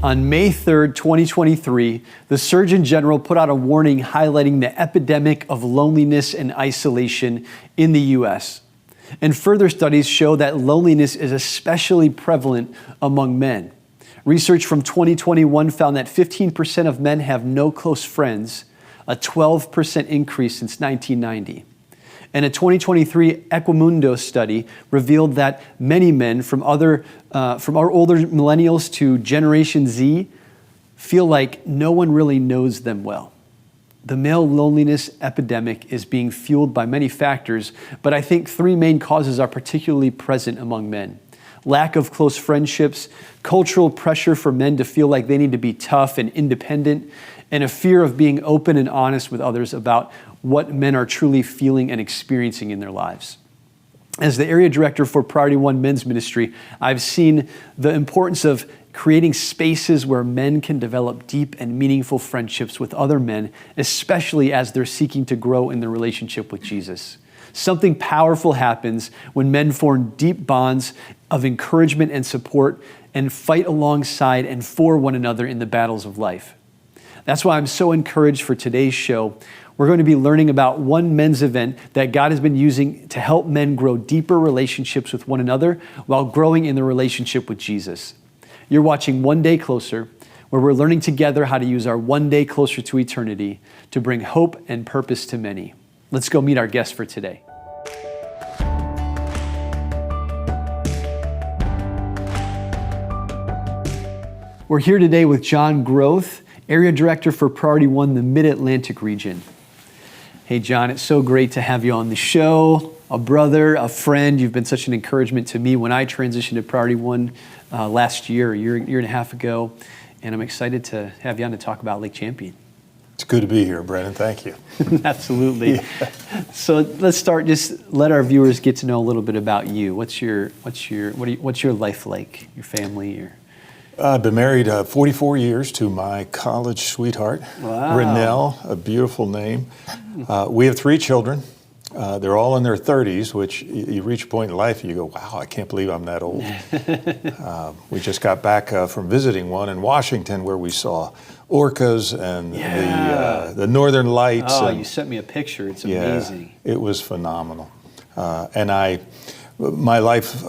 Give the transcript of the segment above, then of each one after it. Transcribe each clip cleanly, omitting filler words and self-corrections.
On May 3rd, 2023, the Surgeon General put out a warning highlighting the epidemic of loneliness and isolation in the U.S. And further studies show that loneliness is especially prevalent among men. Research from 2021 found that 15% of men have no close friends, a 12% increase since 1990. And a 2023 Equimundo study revealed that many men from our older millennials to Generation Z feel like no one really knows them well. The male loneliness epidemic is being fueled by many factors, but I think three main causes are particularly present among men. Lack of close friendships, cultural pressure for men to feel like they need to be tough and independent, and a fear of being open and honest with others about what men are truly feeling and experiencing in their lives. As the area director for Priority One Men's Ministry, I've seen the importance of creating spaces where men can develop deep and meaningful friendships with other men, especially as they're seeking to grow in their relationship with Jesus. Something powerful happens when men form deep bonds of encouragement and support and fight alongside and for one another in the battles of life. That's why I'm so encouraged for today's show. We're going to be learning about one men's event that God has been using to help men grow deeper relationships with one another while growing in their relationship with Jesus. You're watching One Day Closer, where we're learning together how to use our one day closer to eternity to bring hope and purpose to many. Let's go meet our guest for today. We're here today with John Groth, Area Director for Priority One, the Mid-Atlantic region. Hey, John, it's so great to have you on the show. A brother, a friend. You've been such an encouragement to me when I transitioned to Priority One last year, a year and a half ago. And I'm excited to have you on to talk about Lake Champion. It's good to be here, Brennan. Thank you. Absolutely. Yeah. So let's start. Just let our viewers get to know a little bit about you. What's your life like? Your family? I've been married 44 years to my college sweetheart, wow. Renelle, a beautiful name. We have three children. They're all in their 30s, which you reach a point in life and you go, wow, I can't believe I'm that old. We just got back from visiting one in Washington where we saw orcas and the northern lights. Oh, and, you sent me a picture. It's amazing. It was phenomenal. My life,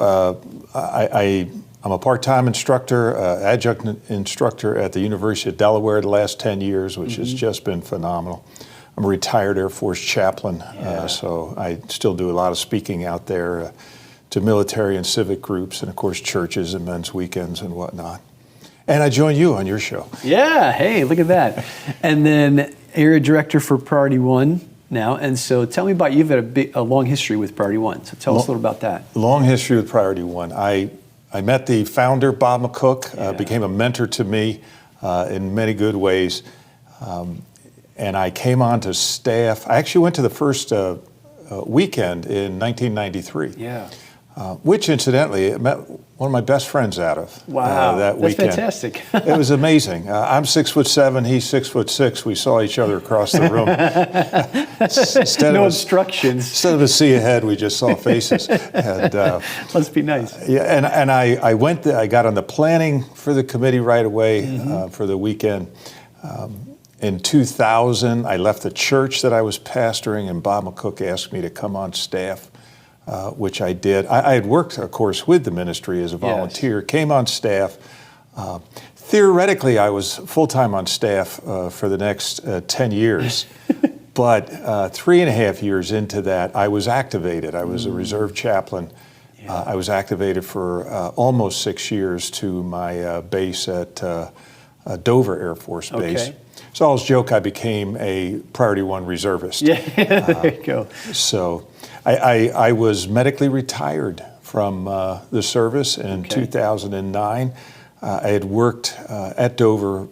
I'm a part-time instructor, adjunct instructor at the University of Delaware the last 10 years, which has just been phenomenal. I'm a retired Air Force chaplain, so I still do a lot of speaking out there to military and civic groups, and of course churches and men's weekends and whatnot. And I join you on your show. Yeah, hey, look at that. And then Area Director for Priority One now, and so tell me about, you've had a long history with Priority One, so tell us a little about that. Long history with Priority One. I met the founder, Bob McCook, became a mentor to me in many good ways. And I came on to staff. I actually went to the first weekend in 1993. Yeah. Which incidentally, I met one of my best friends out of that weekend. That's fantastic. It was amazing. I'm 6'7", he's 6'6". We saw each other across the room. No instructions. Instead of a see ahead, we just saw faces. And, must be nice. Yeah, and I went there, I got on the planning for the committee right away for the weekend. In 2000, I left the church that I was pastoring, and Bob McCook asked me to come on staff, which I did. I had worked, of course, with the ministry as a volunteer, came on staff. Theoretically, I was full-time on staff for the next 10 years, but 3.5 years into that, I was activated. I was a reserve chaplain. I was activated for almost 6 years to my base at Dover Air Force Base. Okay. So I always joke I became a Priority One reservist. Yeah, there you go. So I was medically retired from the service in 2009. I had worked at Dover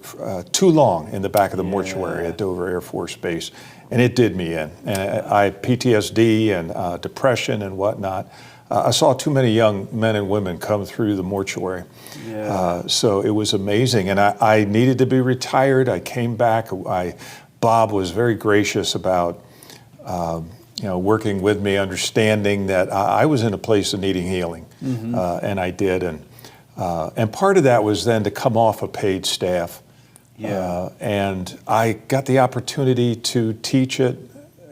too long in the back of the mortuary at Dover Air Force Base, and it did me in. And I had PTSD and depression and whatnot. I saw too many young men and women come through the mortuary. So it was amazing. And I needed to be retired. I came back. Bob was very gracious about working with me, understanding that I was in a place of needing healing. And I did. And And part of that was then to come off a paid staff. Yeah. And I got the opportunity to teach it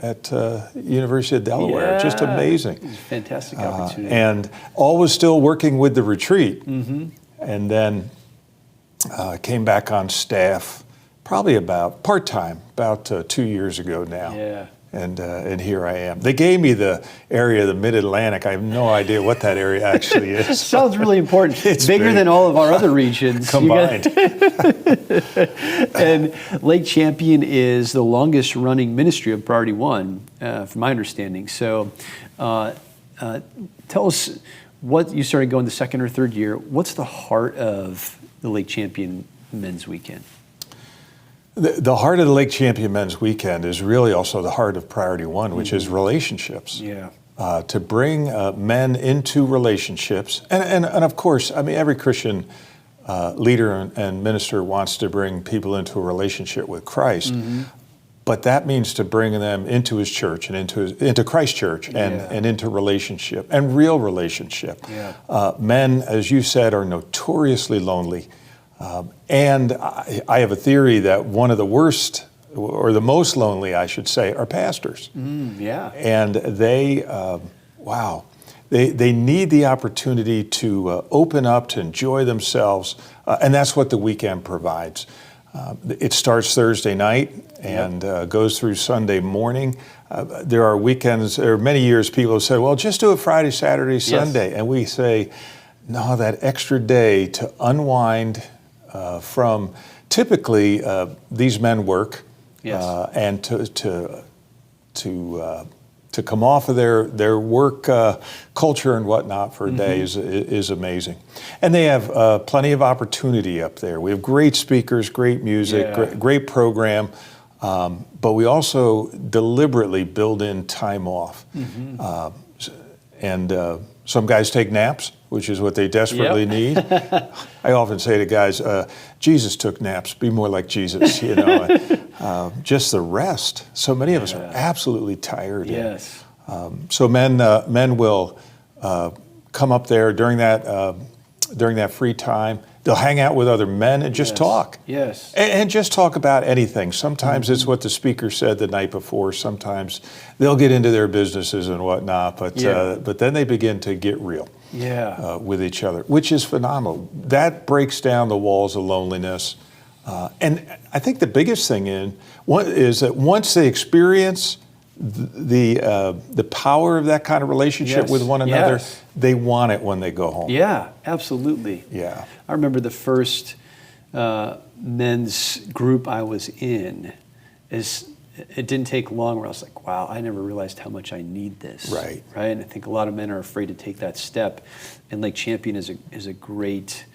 at University of Delaware. Yeah. Just amazing. It was a fantastic opportunity. And all was still working with the retreat. Mm-hmm. And then came back on staff probably about part-time, about 2 years ago now. Yeah. And here I am. They gave me the area of the Mid-Atlantic. I have no idea what that area actually is. Sounds really important. It's bigger big. than all of our other regions. Combined. And Lake Champion is the longest running ministry of Priority One, from my understanding. So tell us what you started going the second or third year. What's the heart of the Lake Champion Men's Weekend? The heart of the Lake Champion Men's Weekend is really also the heart of Priority One, which is relationships. Yeah. To bring men into relationships. And of course, I mean, every Christian leader and minister wants to bring people into a relationship with Christ. Mm-hmm. But that means to bring them into his church and into Christ's church and into relationship and real relationship. Yeah. Men, as you said, are notoriously lonely. And I have a theory that one of the worst, or the most lonely, I should say, are pastors. Yeah. And they need the opportunity to open up, to enjoy themselves, and that's what the weekend provides. It starts Thursday night and goes through Sunday morning. There are weekends, or many years people have said, well, just do it Friday, Saturday, Sunday. Yes. And we say, no, that extra day to unwind from, typically these men work, and to come off of their work culture and whatnot for a day is amazing. And they have plenty of opportunity up there. We have great speakers, great music, great program, but we also deliberately build in time off. And some guys take naps, which is what they desperately need. I often say to guys, Jesus took naps, be more like Jesus, you know. Just the rest. So many of us are absolutely tired. Yes. So men will come up there during that free time. They'll hang out with other men and just talk. Yes. And just talk about anything. Sometimes it's what the speaker said the night before. Sometimes they'll get into their businesses and whatnot. But then they begin to get real with each other, which is phenomenal. That breaks down the walls of loneliness. And I think the biggest thing is that once they experience the power of that kind of relationship with one another, they want it when they go home. Yeah, absolutely. Yeah. I remember the first men's group I was in, it didn't take long where I was like, wow, I never realized how much I need this. Right. Right. And I think a lot of men are afraid to take that step. And Lake Champion is a great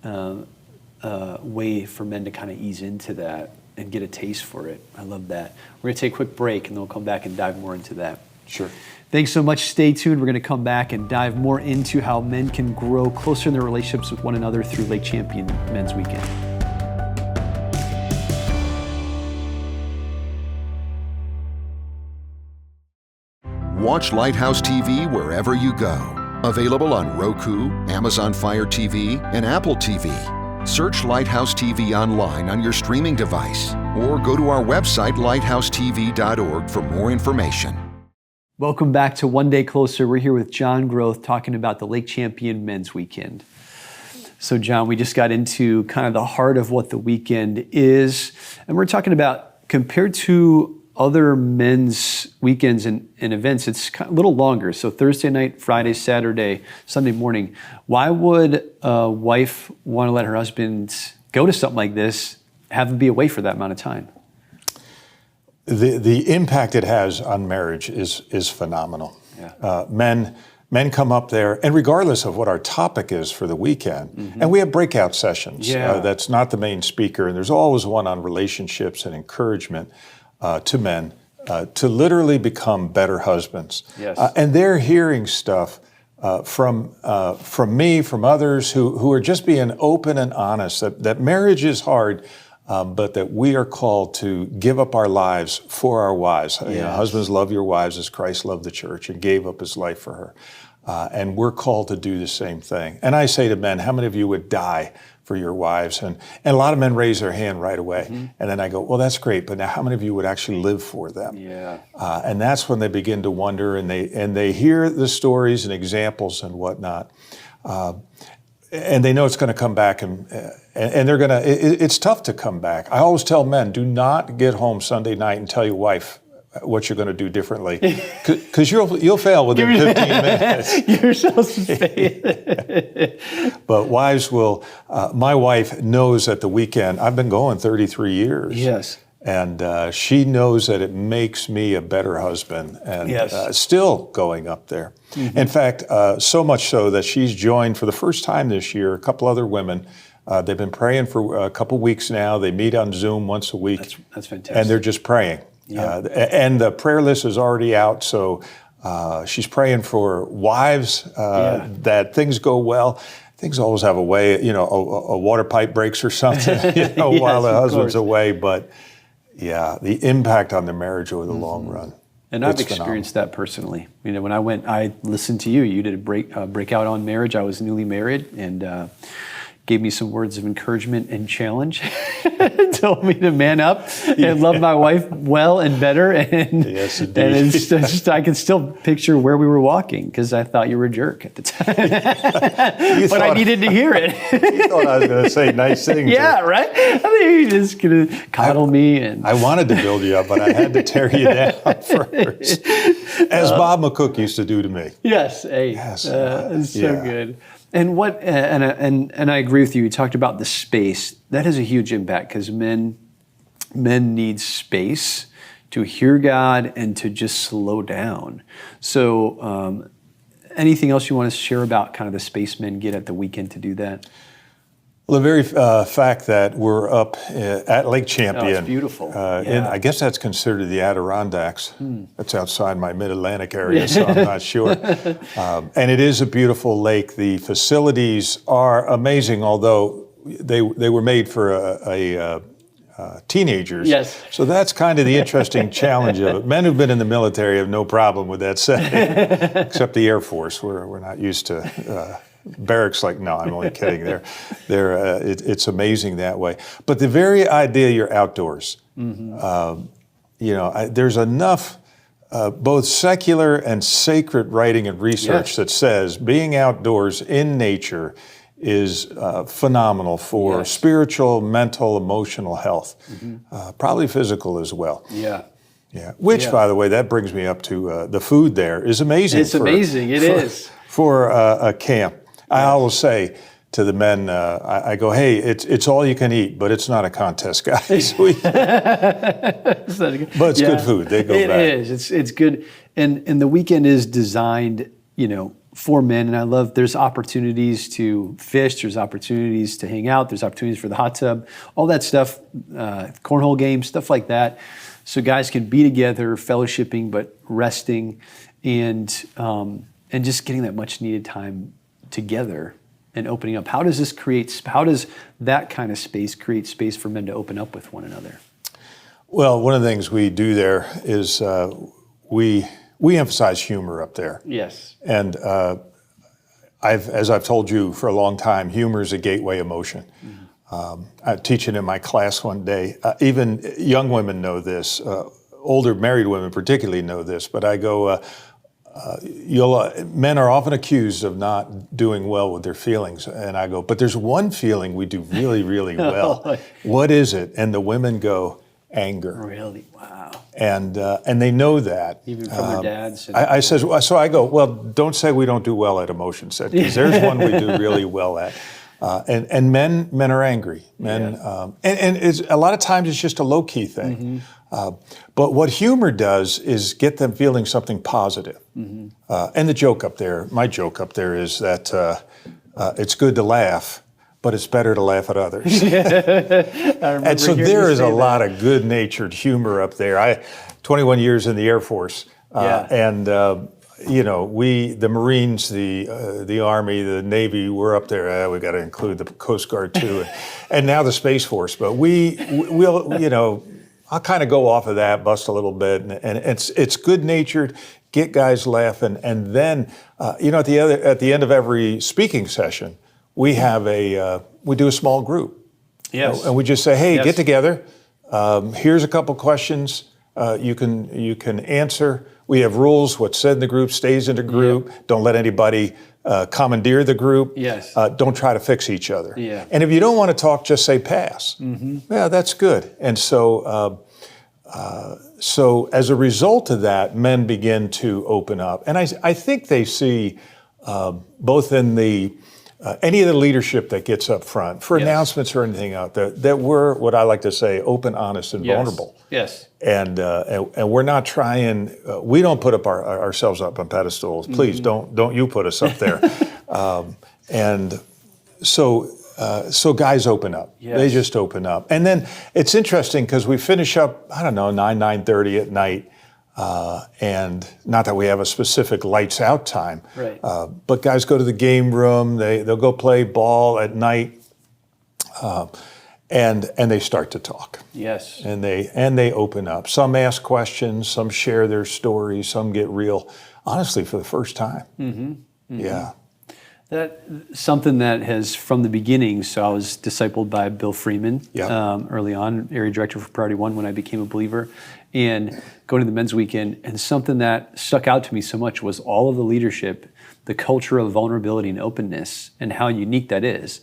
way for men to kind of ease into that and get a taste for it. I love that. We're going to take a quick break and then we'll come back and dive more into that. Sure. Thanks so much. Stay tuned. We're going to come back and dive more into how men can grow closer in their relationships with one another through Lake Champion Men's Weekend. Watch Lighthouse TV wherever you go. Available on Roku, Amazon Fire TV, and Apple TV. Search Lighthouse TV online on your streaming device or go to our website, lighthousetv.org, for more information. Welcome back to One Day Closer. We're here with John Groth talking about the Lake Champion Men's Weekend. So John, we just got into kind of the heart of what the weekend is, and we're talking about compared to other men's weekends and events, it's a little longer. So Thursday night, Friday, Saturday, Sunday morning. Why would a wife want to let her husband go to something like this, have him be away for that amount of time? The impact it has on marriage is phenomenal. Yeah. Men come up there, and regardless of what our topic is for the weekend, and we have breakout sessions. That's not the main speaker, and there's always one on relationships and encouragement to men to literally become better husbands. Yes. And they're hearing stuff from me, from others who are just being open and honest, that marriage is hard, but that we are called to give up our lives for our wives. Yes. You know, husbands, love your wives as Christ loved the church and gave up his life for her. And we're called to do the same thing. And I say to men, how many of you would die for your wives? And a lot of men raise their hand right away. And then I go, well, that's great, but now how many of you would actually live for them? Yeah. And that's when they begin to wonder, and they hear the stories and examples and whatnot. And they know it's going to come back, and they're going to, it's tough to come back. I always tell men, do not get home Sunday night and tell your wife what you're going to do differently, because you'll fail within 15 minutes. You're so safe. But wives will, my wife knows at the weekend, I've been going 33 years. Yes. And she knows that it makes me a better husband, and still going up there. In fact, so much so that she's joined for the first time this year a couple other women. They've been praying for a couple weeks now. They meet on Zoom once a week. That's fantastic. And they're just praying. And the prayer list is already out, so she's praying for wives that things go well. Things always have a way, a water pipe breaks or something, while the husband's away, but the impact on the marriage over the long run. And I've experienced that personally. When I listened to you. You did a breakout on marriage. I was newly married, and gave me some words of encouragement and challenge. Told me to man up and love my wife well and better. And, yes, indeed. And it's just, I can still picture where we were walking, because I thought you were a jerk at the time. But I needed to hear it. You thought I was going to say nice things. Yeah, right? I think you're just going to coddle me. And I wanted to build you up, but I had to tear you down first. As Bob McCook used to do to me. Yes. Hey, yes. It's so good. And what and I agree with you. You talked about the space. That has a huge impact, because men need space to hear God and to just slow down. So anything else you want to share about kind of the space men get at the weekend to do that? Well, the very fact that we're up at Lake Champion. It's beautiful. I guess that's considered the Adirondacks. That's outside my mid-Atlantic area, so I'm not sure. And it is a beautiful lake. The facilities are amazing, although they were made for teenagers. Yes. So that's kind of the interesting challenge of it. Men who've been in the military have no problem with that setting, except the Air Force, where we're not used to barracks. Like, no, I'm only kidding. It's amazing that way. But the very idea you're outdoors, there's enough both secular and sacred writing and research that says being outdoors in nature is phenomenal for spiritual, mental, emotional health, probably physical as well. Yeah. Which, by the way, that brings me up to the food there is amazing. It's amazing. It is. For a camp. I always say to the men, I go, hey, it's all you can eat, but it's not a contest, guys. But it's good food. They go back. It is. It's good. And the weekend is designed, for men. And I love, there's opportunities to fish, there's opportunities to hang out, there's opportunities for the hot tub, all that stuff, cornhole games, stuff like that. So guys can be together, fellowshipping, but resting, and just getting that much needed time together and opening up. How does that kind of space create space for men to open up with one another? Well, one of the things we do there is we emphasize humor up there. Yes. And as I've told you for a long time, humor is a gateway emotion. I'm teaching in my class one day. Even young women know this. Older married women particularly know this. But I go, men are often accused of not doing well with their feelings. And I go, but there's one feeling we do really, really well. What is it? And the women go, anger. Really? Wow. And they know that. Even from their dads? I go, well, don't say we don't do well at emotion set, because there's one we do really well at. And men are angry. Men, and it's, a lot of times it's just a low-key thing. But what humor does is get them feeling something positive. And the joke up there, my joke up there is that it's good to laugh, but it's better to laugh at others. And so there is a lot of good-natured humor up there. 21 years in the Air Force, and the Marines, the Army, the Navy, we're up there. We got to include the Coast Guard too, and now the Space Force. But we'll I'll kind of go off of that, bust a little bit, and it's good-natured. get guys laughing, and then at the end of every speaking session, we have we do a small group. Yes. And we just say, hey, Yes. get together. Here's a couple questions you can answer. We have rules. What's said in the group stays in the group. Yep. Don't let anybody commandeer the group. Yes. Don't try to fix each other. Yeah. And if you don't want to talk, just say pass. Yeah, that's good. And so as a result of that, men begin to open up. And I think they see both in the any of the leadership that gets up front for announcements or anything out there, that we're, what I like to say, open, honest, and vulnerable. Yes. And we're not trying. We don't put ourselves up on pedestals. Please don't you put us up there. And so guys open up. Yes. They just open up. And then it's interesting because we finish up, 9:30 at night. And not that we have a specific lights out time, right. But guys go to the game room, they'll go play ball at night, and they start to talk. Yes. And they open up. Some ask questions, some share their stories, some get real, honestly, for the first time. Yeah. That something that has from the beginning. So I was discipled by Bill Freeman early on, area director for Priority One when I became a believer, and going to the men's weekend. And something that stuck out to me so much was all of the leadership, the culture of vulnerability and openness, and how unique that is.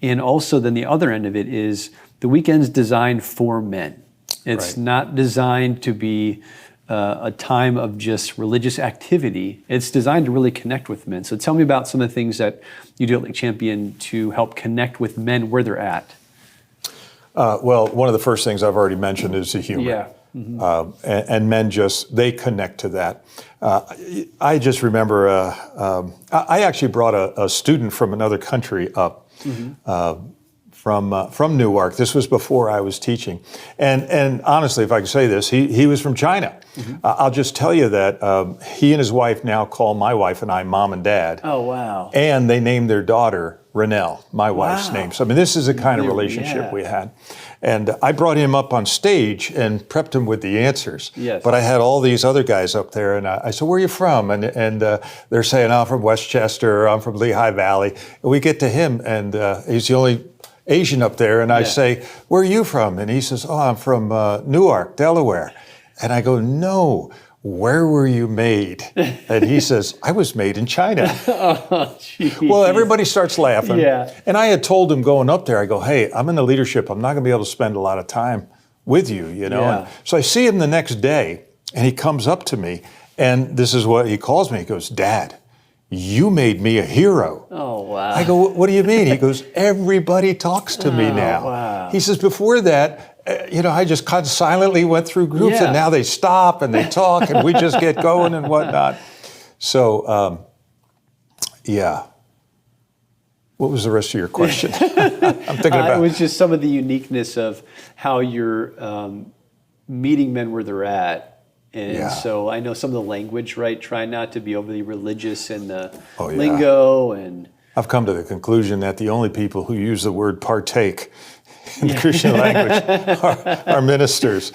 And also, then the other end of it is the weekend's designed for men. It's not designed to be a time of just religious activity. It's designed to really connect with men. So tell me about some of the things that you do at Lake Champion to help connect with men where they're at. Well, one of the first things I've already mentioned is the humor. Yeah. And men they connect to that. I just remember, I actually brought a student from another country up from Newark. This was before I was teaching. And honestly, if I can say this, he was from China. I'll just tell you that he and his wife now call my wife and I mom and dad. Oh, wow. And they named their daughter Renelle, my wife's name. So, I mean, this is the kind of relationship we had. And I brought him up on stage and prepped him with the answers. Yes. But I had all these other guys up there, and I said, where are you from? And they're saying, I'm from Westchester, or I'm from Lehigh Valley. And we get to him, and he's the only Asian up there, and I say, where are you from? And he says, oh, I'm from Newark, Delaware. And I go, no, where were you made? And he says, I was made in China. Oh, well, everybody starts laughing. Yeah. And I had told him going up there, I go, hey, I'm in the leadership. I'm not going to be able to spend a lot of time with you, you know. Yeah. And so I see him the next day, and he comes up to me, and this is what he calls me. He goes, Dad, you made me a hero. Oh, wow. I go, what do you mean? He goes, everybody talks to me now. Wow. He says, before that, I just kind of silently went through groups, and now they stop and they talk, and we just get going and whatnot. So, What was the rest of your question? I'm thinking about it was just some of the uniqueness of how you're meeting men where they're at. And so I know some of the language, right? Try not to be overly religious in the lingo. And I've come to the conclusion that the only people who use the word partake in the Christian language are ministers.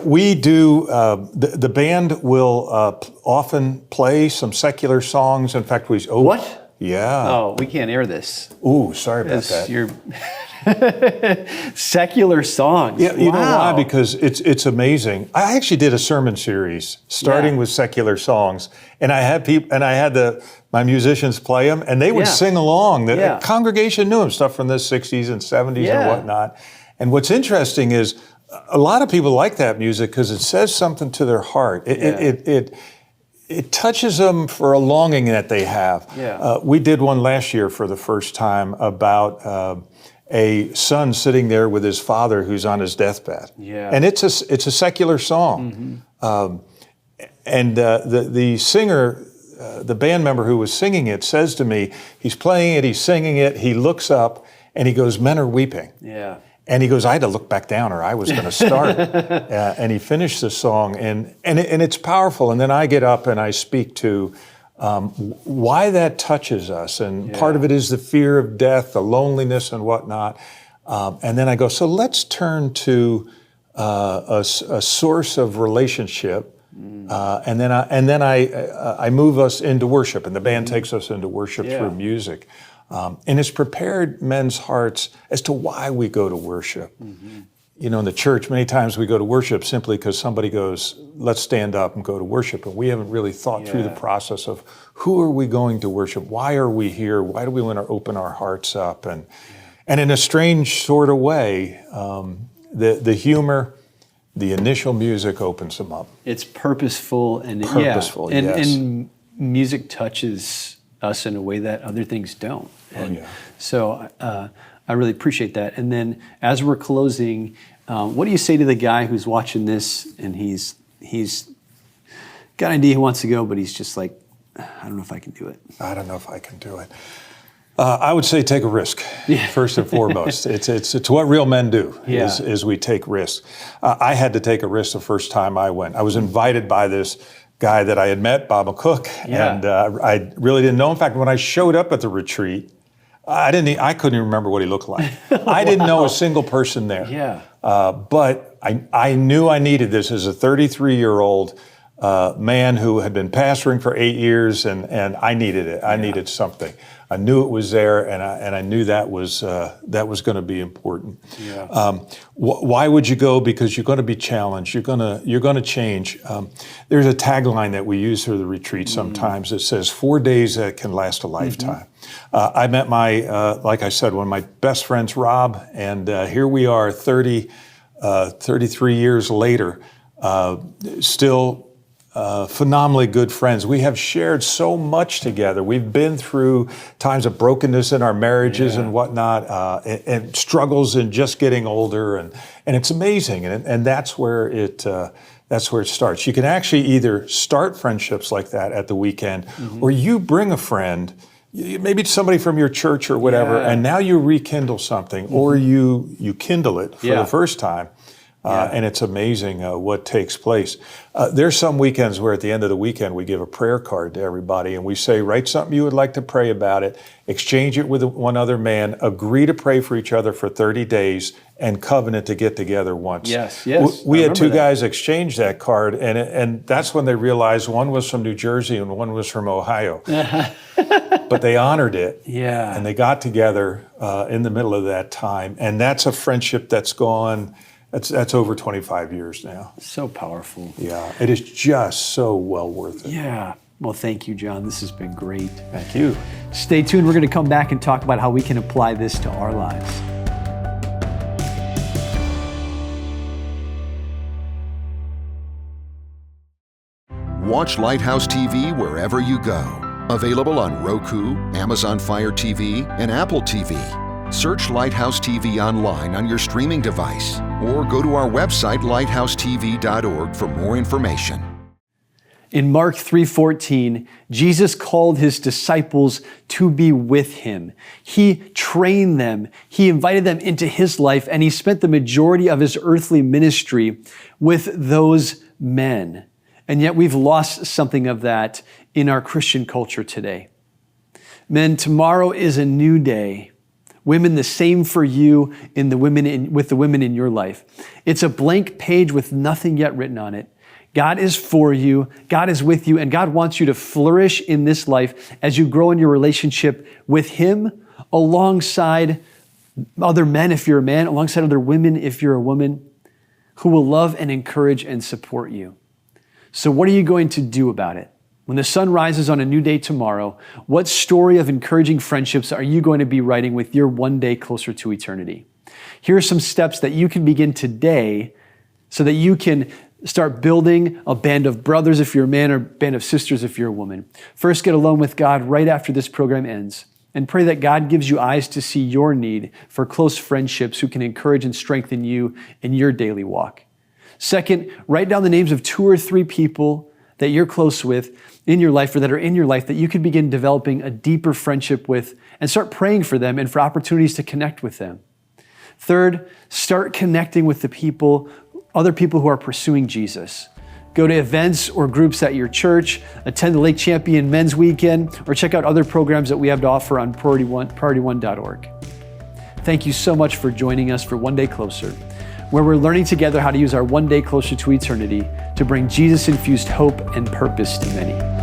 We do, the band will often play some secular songs. In fact, What? Yeah. Oh, we can't air this. Ooh, sorry about that. You're secular songs. Yeah, you know why? Because it's amazing. I actually did a sermon series starting with secular songs, and I had people, and I had my musicians play them, and they would sing along. The congregation knew them, stuff from the 60s and 70s and whatnot. And what's interesting is a lot of people like that music because it says something to their heart. It touches them for a longing that they have. Yeah. We did one last year for the first time about a son sitting there with his father who's on his deathbed. Yeah. And it's a secular song. And the singer, the band member who was singing it says to me, he's playing it, he's singing it, he looks up and he goes, men are weeping. Yeah. And he goes, I had to look back down or I was going to start. And he finished the song, and it's powerful. And then I get up and I speak to why that touches us. And part of it is the fear of death, the loneliness and whatnot. And then I go, so let's turn to a source of relationship And then I move us into worship, and the band takes us into worship through music. And it's prepared men's hearts as to why we go to worship. You know, in the church, many times we go to worship simply because somebody goes, let's stand up and go to worship. And we haven't really thought through the process of who are we going to worship? Why are we here? Why do we want to open our hearts up? And in a strange sort of way, the humor, the initial music opens them up. It's purposeful and Purposeful, yes. And music touches us in a way that other things don't. And so I really appreciate that. And then as we're closing, what do you say to the guy who's watching this and he's got an idea he wants to go, but he's just like, I don't know if I can do it. I don't know if I can do it. I would say take a risk, first and foremost. It's what real men do, is we take risks. I had to take a risk the first time I went. I was invited by this guy that I had met, Bob McCook, and I really didn't know. In fact, when I showed up at the retreat, I couldn't even remember what he looked like. I didn't know a single person there. But I knew I needed this as a 33-year-old man who had been pastoring for 8 years, and I needed it. I needed something. I knew it was there, and I knew that was going to be important. Why would you go? Because you're going to be challenged. You're going to change. There's a tagline that we use for the retreat sometimes that says 4 days that can last a lifetime. I met like I said, one of my best friends, Rob, and here we are 33 years later, still phenomenally good friends. We have shared so much together. We've been through times of brokenness in our marriages and whatnot, and struggles in just getting older, and it's amazing. And that's where it starts. You can actually either start friendships like that at the weekend, or you bring a friend, maybe it's somebody from your church or whatever, and now you rekindle something, or you kindle it for the first time. And it's amazing what takes place. There's some weekends where at the end of the weekend we give a prayer card to everybody and we say, write something you would like to pray about it, exchange it with one other man, agree to pray for each other for 30 days, and covenant to get together once. Yes. We had two guys exchange that card, and that's when they realized one was from New Jersey and one was from Ohio. But they honored it, and they got together in the middle of that time. And that's a friendship that's gone... That's over 25 years now. So powerful. Yeah, it is just so well worth it. Yeah. Well, thank you, John. This has been great. Thank you. Stay tuned. We're going to come back and talk about how we can apply this to our lives. Watch Lighthouse TV wherever you go. Available on Roku, Amazon Fire TV, and Apple TV. Search Lighthouse TV online on your streaming device, or go to our website, lighthousetv.org, for more information. In Mark 3:14, Jesus called his disciples to be with him. He trained them, he invited them into his life, and he spent the majority of his earthly ministry with those men. And yet we've lost something of that in our Christian culture today. Men, tomorrow is a new day. Women, the same for you with the women in your life. It's a blank page with nothing yet written on it. God is for you, God is with you, and God wants you to flourish in this life as you grow in your relationship with him, alongside other men if you're a man, alongside other women if you're a woman, who will love and encourage and support you. So what are you going to do about it? When the sun rises on a new day tomorrow, what story of encouraging friendships are you going to be writing with your one day closer to eternity? Here are some steps that you can begin today so that you can start building a band of brothers if you're a man, or a band of sisters if you're a woman. First, get alone with God right after this program ends and pray that God gives you eyes to see your need for close friendships who can encourage and strengthen you in your daily walk. Second, write down the names of 2 or 3 people that you're close with in your life, or that are in your life, that you could begin developing a deeper friendship with, and start praying for them and for opportunities to connect with them. Third, start connecting with other people who are pursuing Jesus. Go to events or groups at your church, attend the Lake Champion Men's Weekend, or check out other programs that we have to offer on priority1.org. Thank you so much for joining us for One Day Closer. where we're learning together how to use our one day closer to eternity to bring Jesus-infused hope and purpose to many.